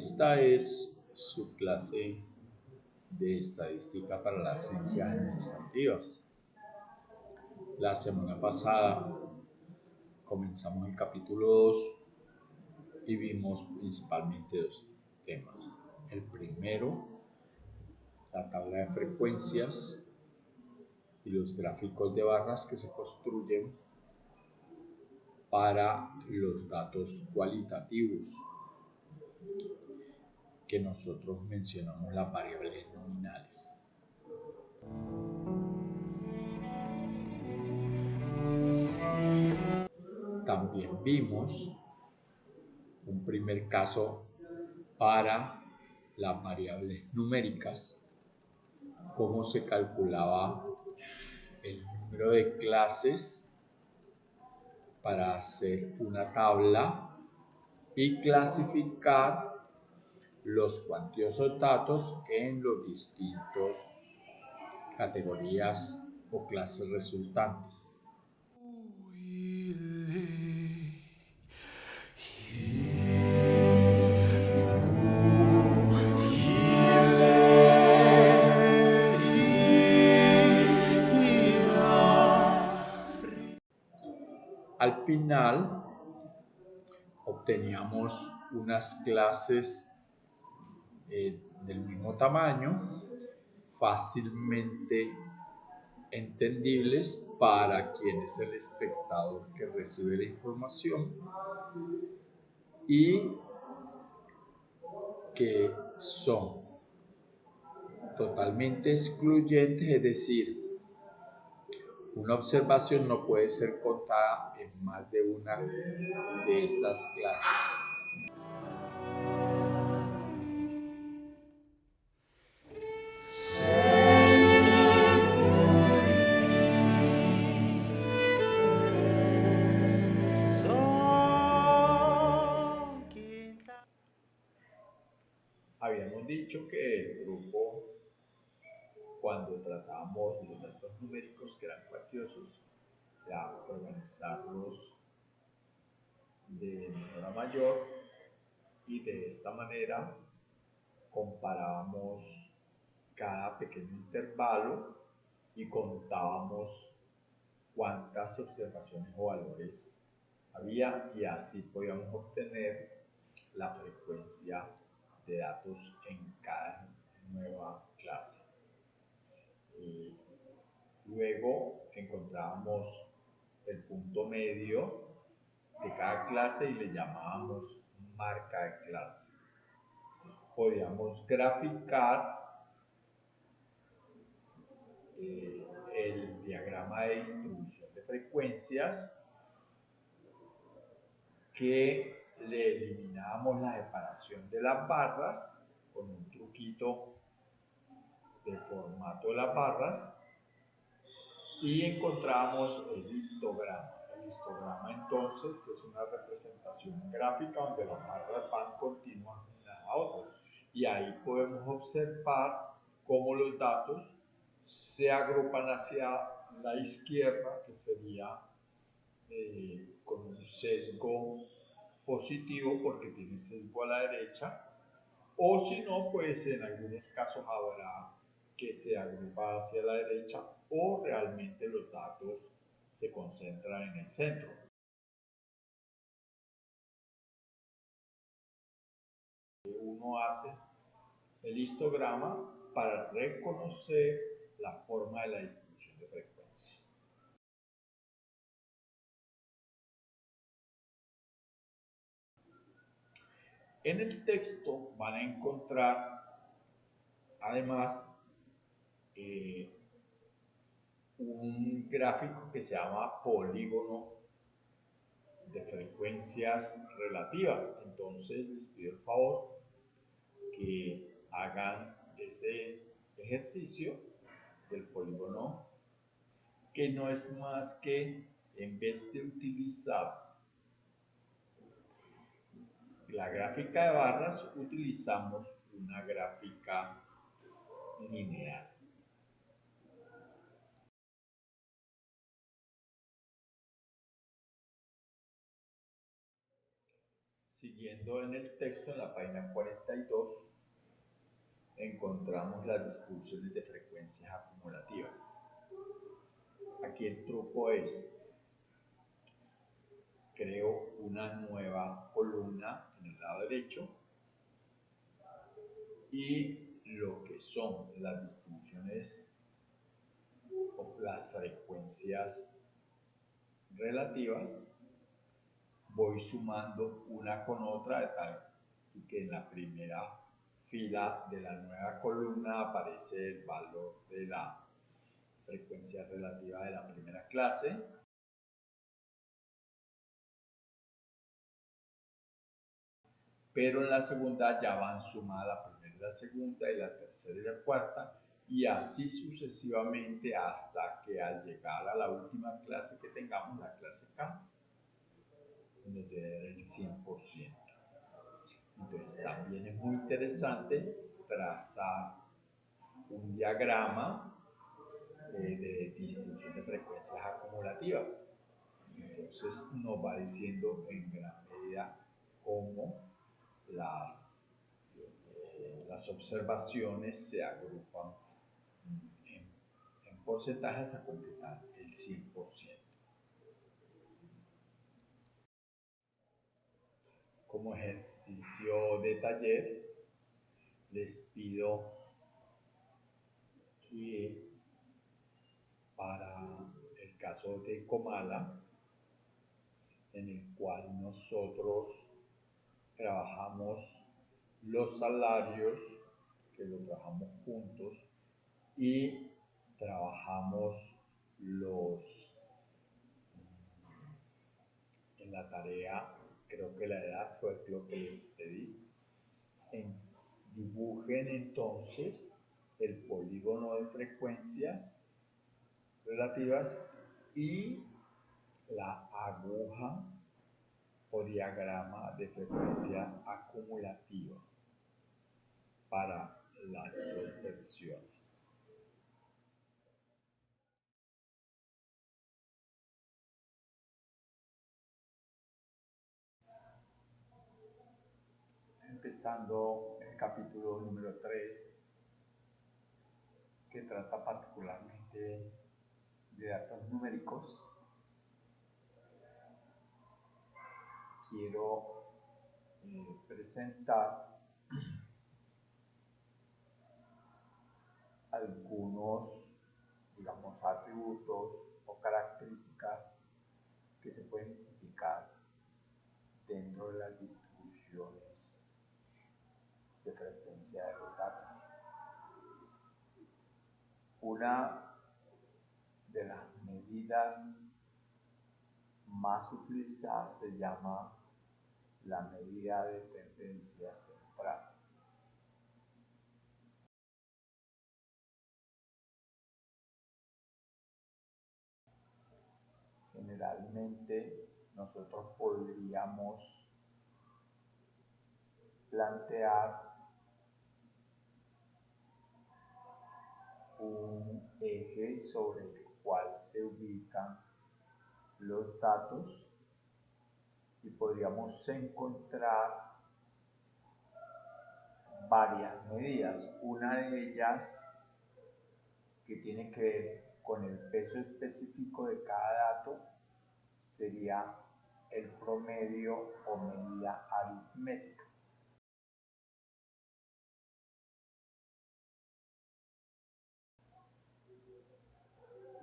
Esta es su clase de estadística para las ciencias administrativas. La semana pasada comenzamos el capítulo 2 y vimos principalmente dos temas. El primero, la tabla de frecuencias y los gráficos de barras que se construyen para los datos cualitativos, que nosotros mencionamos las variables nominales. También vimos un primer caso para las variables numéricas, cómo se calculaba el número de clases para hacer una tabla y clasificar los cuantiosos datos en los distintos categorías o clases resultantes. Al final obteníamos unas clases del mismo tamaño, fácilmente entendibles para quien es el espectador que recibe la información y que son totalmente excluyentes, es decir, una observación no puede ser contada en más de una de estas clases. Habíamos dicho que el grupo, cuando tratábamos los datos numéricos que eran cuantiosos, ya organizarlos de menor a mayor, y de esta manera comparábamos cada pequeño intervalo y contábamos cuántas observaciones o valores había, y así podíamos obtener la frecuencia de datos en cada nueva clase. Luego encontrábamos el punto medio de cada clase y le llamábamos marca de clase. Podíamos graficar el diagrama de distribución de frecuencias, que le eliminábamos la separación de las barras con un truquito de formato de las barras, y encontramos el histograma. El histograma entonces es una representación gráfica donde las barras van continuas una a otra, y ahí podemos observar cómo los datos se agrupan hacia la izquierda, que sería con un sesgo positivo porque tiene sesgo a la derecha, o si no, pues en algunos casos habrá que se agrupa hacia la derecha, o realmente los datos se concentran en el centro. Uno hace el histograma para reconocer la forma de la distribución de frecuencias. En el texto van a encontrar además un gráfico que se llama polígono de frecuencias relativas. Entonces les pido el favor que hagan ese ejercicio del polígono, que no es más que, en vez de utilizar la gráfica de barras, utilizamos una gráfica lineal. Siguiendo en el texto, en la página 41, encontramos las distribuciones de frecuencias acumulativas. Aquí el truco es, creo una nueva columna en el lado derecho y lo que son las distribuciones o las frecuencias relativas, voy sumando una con otra de tal que en la primera fila de la nueva columna aparece el valor de la frecuencia relativa de la primera clase, pero en la segunda ya van sumadas la primera y la segunda y la tercera y la cuarta, y así sucesivamente hasta que al llegar a la última clase que tengamos, la clase K, nos dé el 100%. Entonces también es muy interesante trazar un diagrama de distribución de frecuencias acumulativas. Entonces nos va diciendo en gran medida cómo las observaciones se agrupan en porcentajes hasta completar el 100%. Como ejercicio de taller, les pido que para el caso de Comala, en el cual nosotros trabajamos los salarios, que lo trabajamos juntos, y trabajamos en la tarea, creo que la edad fue lo que les pedí, dibujen entonces el polígono de frecuencias relativas y la aguja o diagrama de frecuencia acumulativa para las dos versiones. Empezando el capítulo número 3, que trata particularmente de datos numéricos, quiero presentar algunos, digamos, atributos o características que se pueden identificar dentro de las distribuciones de frecuencia de los datos. Una de las medidas más utilizadas se llama la medida de tendencia central. Generalmente nosotros podríamos plantear un eje sobre el cual se ubican los datos y podríamos encontrar varias medidas. Una de ellas que tiene que ver con el peso específico de cada dato sería el promedio o medida aritmética.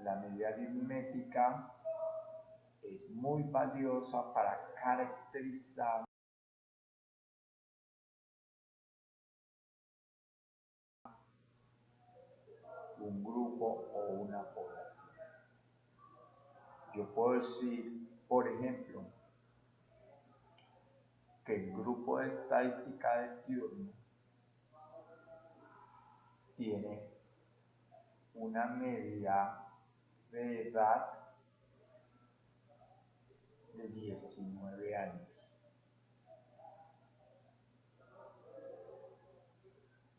La medida aritmética es muy valiosa para caracterizar un grupo o una población. Yo puedo decir, por ejemplo, que el grupo de estadística de Diurno tiene una media de edad de 19 años,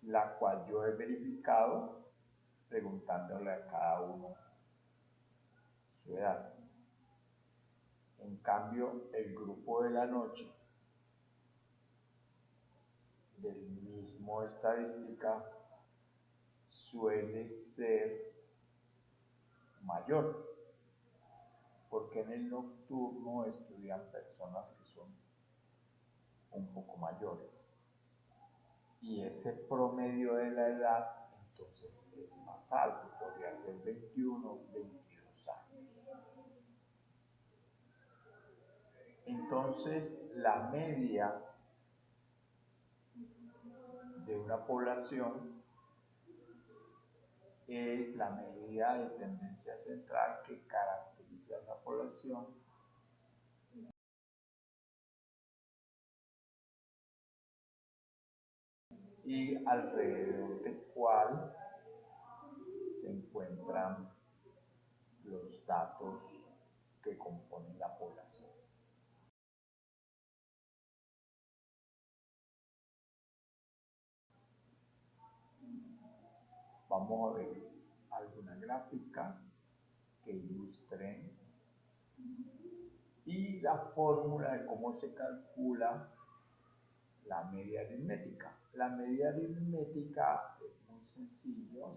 la cual yo he verificado preguntándole a cada uno su edad. En cambio, el grupo de la noche del mismo estadística suele ser mayor, porque en el nocturno estudian personas que son un poco mayores. Y ese promedio de la edad entonces es más alto, podría ser 21, 22 años. Entonces la media de una población es la medida de tendencia central que caracteriza a esa población y alrededor del cual se encuentran los datos que componen la población. Vamos a ver alguna gráfica que ilustren y la fórmula de cómo se calcula la media aritmética. La media aritmética es muy sencillo,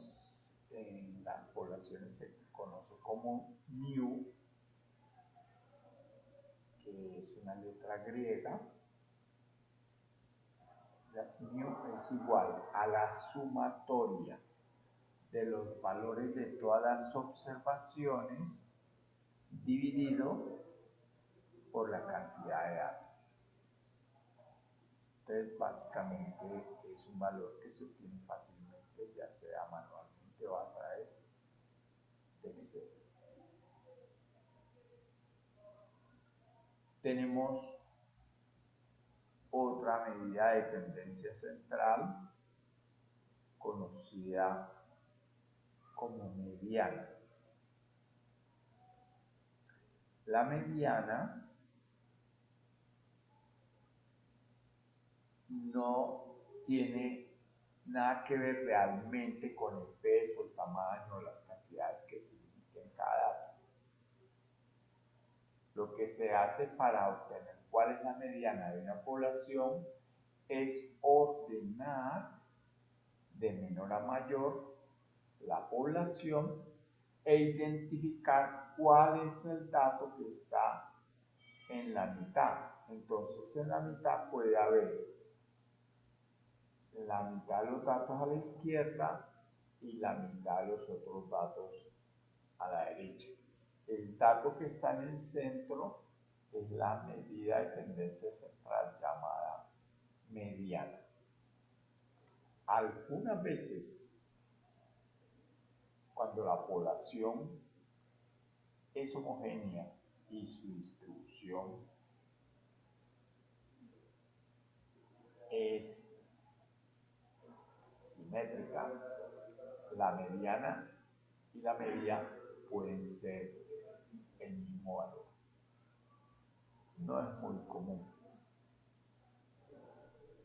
en las poblaciones se conoce como mu, que es una letra griega. Mu es igual a la sumatoria de los valores de todas las observaciones dividido por la cantidad de datos. Entonces, básicamente es un valor que se obtiene fácilmente, ya sea manualmente o a través de Excel. Tenemos otra medida de tendencia central conocida como mediana. La mediana no tiene nada que ver realmente con el peso, el tamaño, las cantidades que signifiquen cada dato. Lo que se hace para obtener cuál es la mediana de una población es ordenar de menor a mayor la población e identificar cuál es el dato que está en la mitad. Entonces en la mitad puede haber la mitad de los datos a la izquierda y la mitad de los otros datos a la derecha. El dato que está en el centro es la medida de tendencia central llamada mediana. Algunas veces, cuando la población es homogénea y su distribución es simétrica, la mediana y la media pueden ser el mismo valor. No es muy común.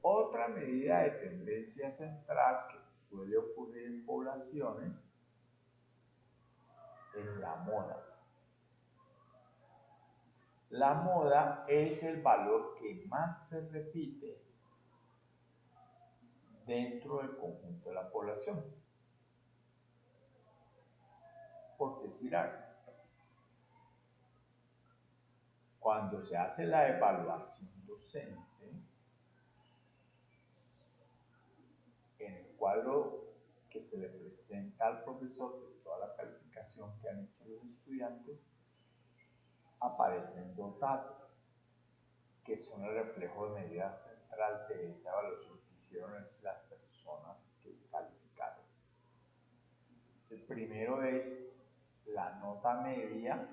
Otra medida de tendencia central que suele ocurrir en poblaciones es la moda. La moda es el valor que más se repite dentro del conjunto de la población. Por decir algo, cuando se hace la evaluación docente, en el cuadro que se le presenta al profesor de toda la calificación que han hecho los estudiantes, aparecen dos datos que son el reflejo de medida central de esa evaluación que hicieron las personas que calificaron. El primero es la nota media,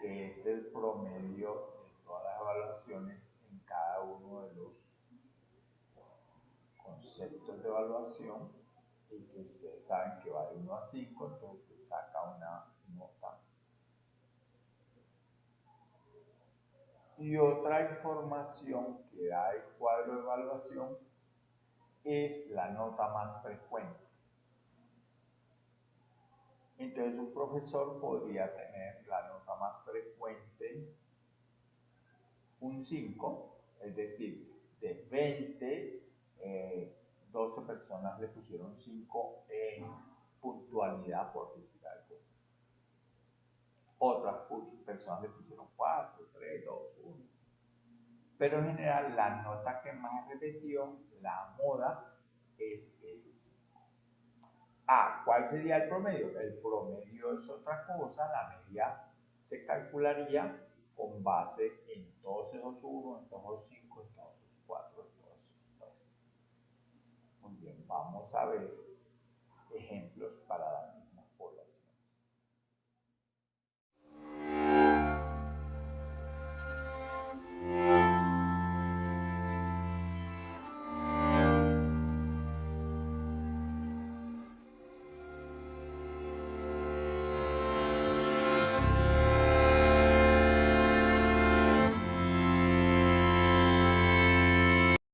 que es el promedio de todas las evaluaciones en cada uno de los conceptos de evaluación, y que ustedes saben que va de 1 a 5, entonces se saca una nota. Y otra información que da el cuadro de evaluación es la nota más frecuente. Entonces un profesor podría tener la nota más frecuente un 5, es decir, de 20, 12 personas le pusieron 5 vanidad, por decir algo. Otras personas le pusieron 4, 3, 2, 1. Pero en general la nota que más he repetido, la moda, es ese 5. Ah, ¿cuál sería el promedio? El promedio es otra cosa, la media se calcularía con base en todos esos 1, en todos esos 5, en todos esos 4, en todos esos 3. Muy bien, vamos a ver ejemplos para dar.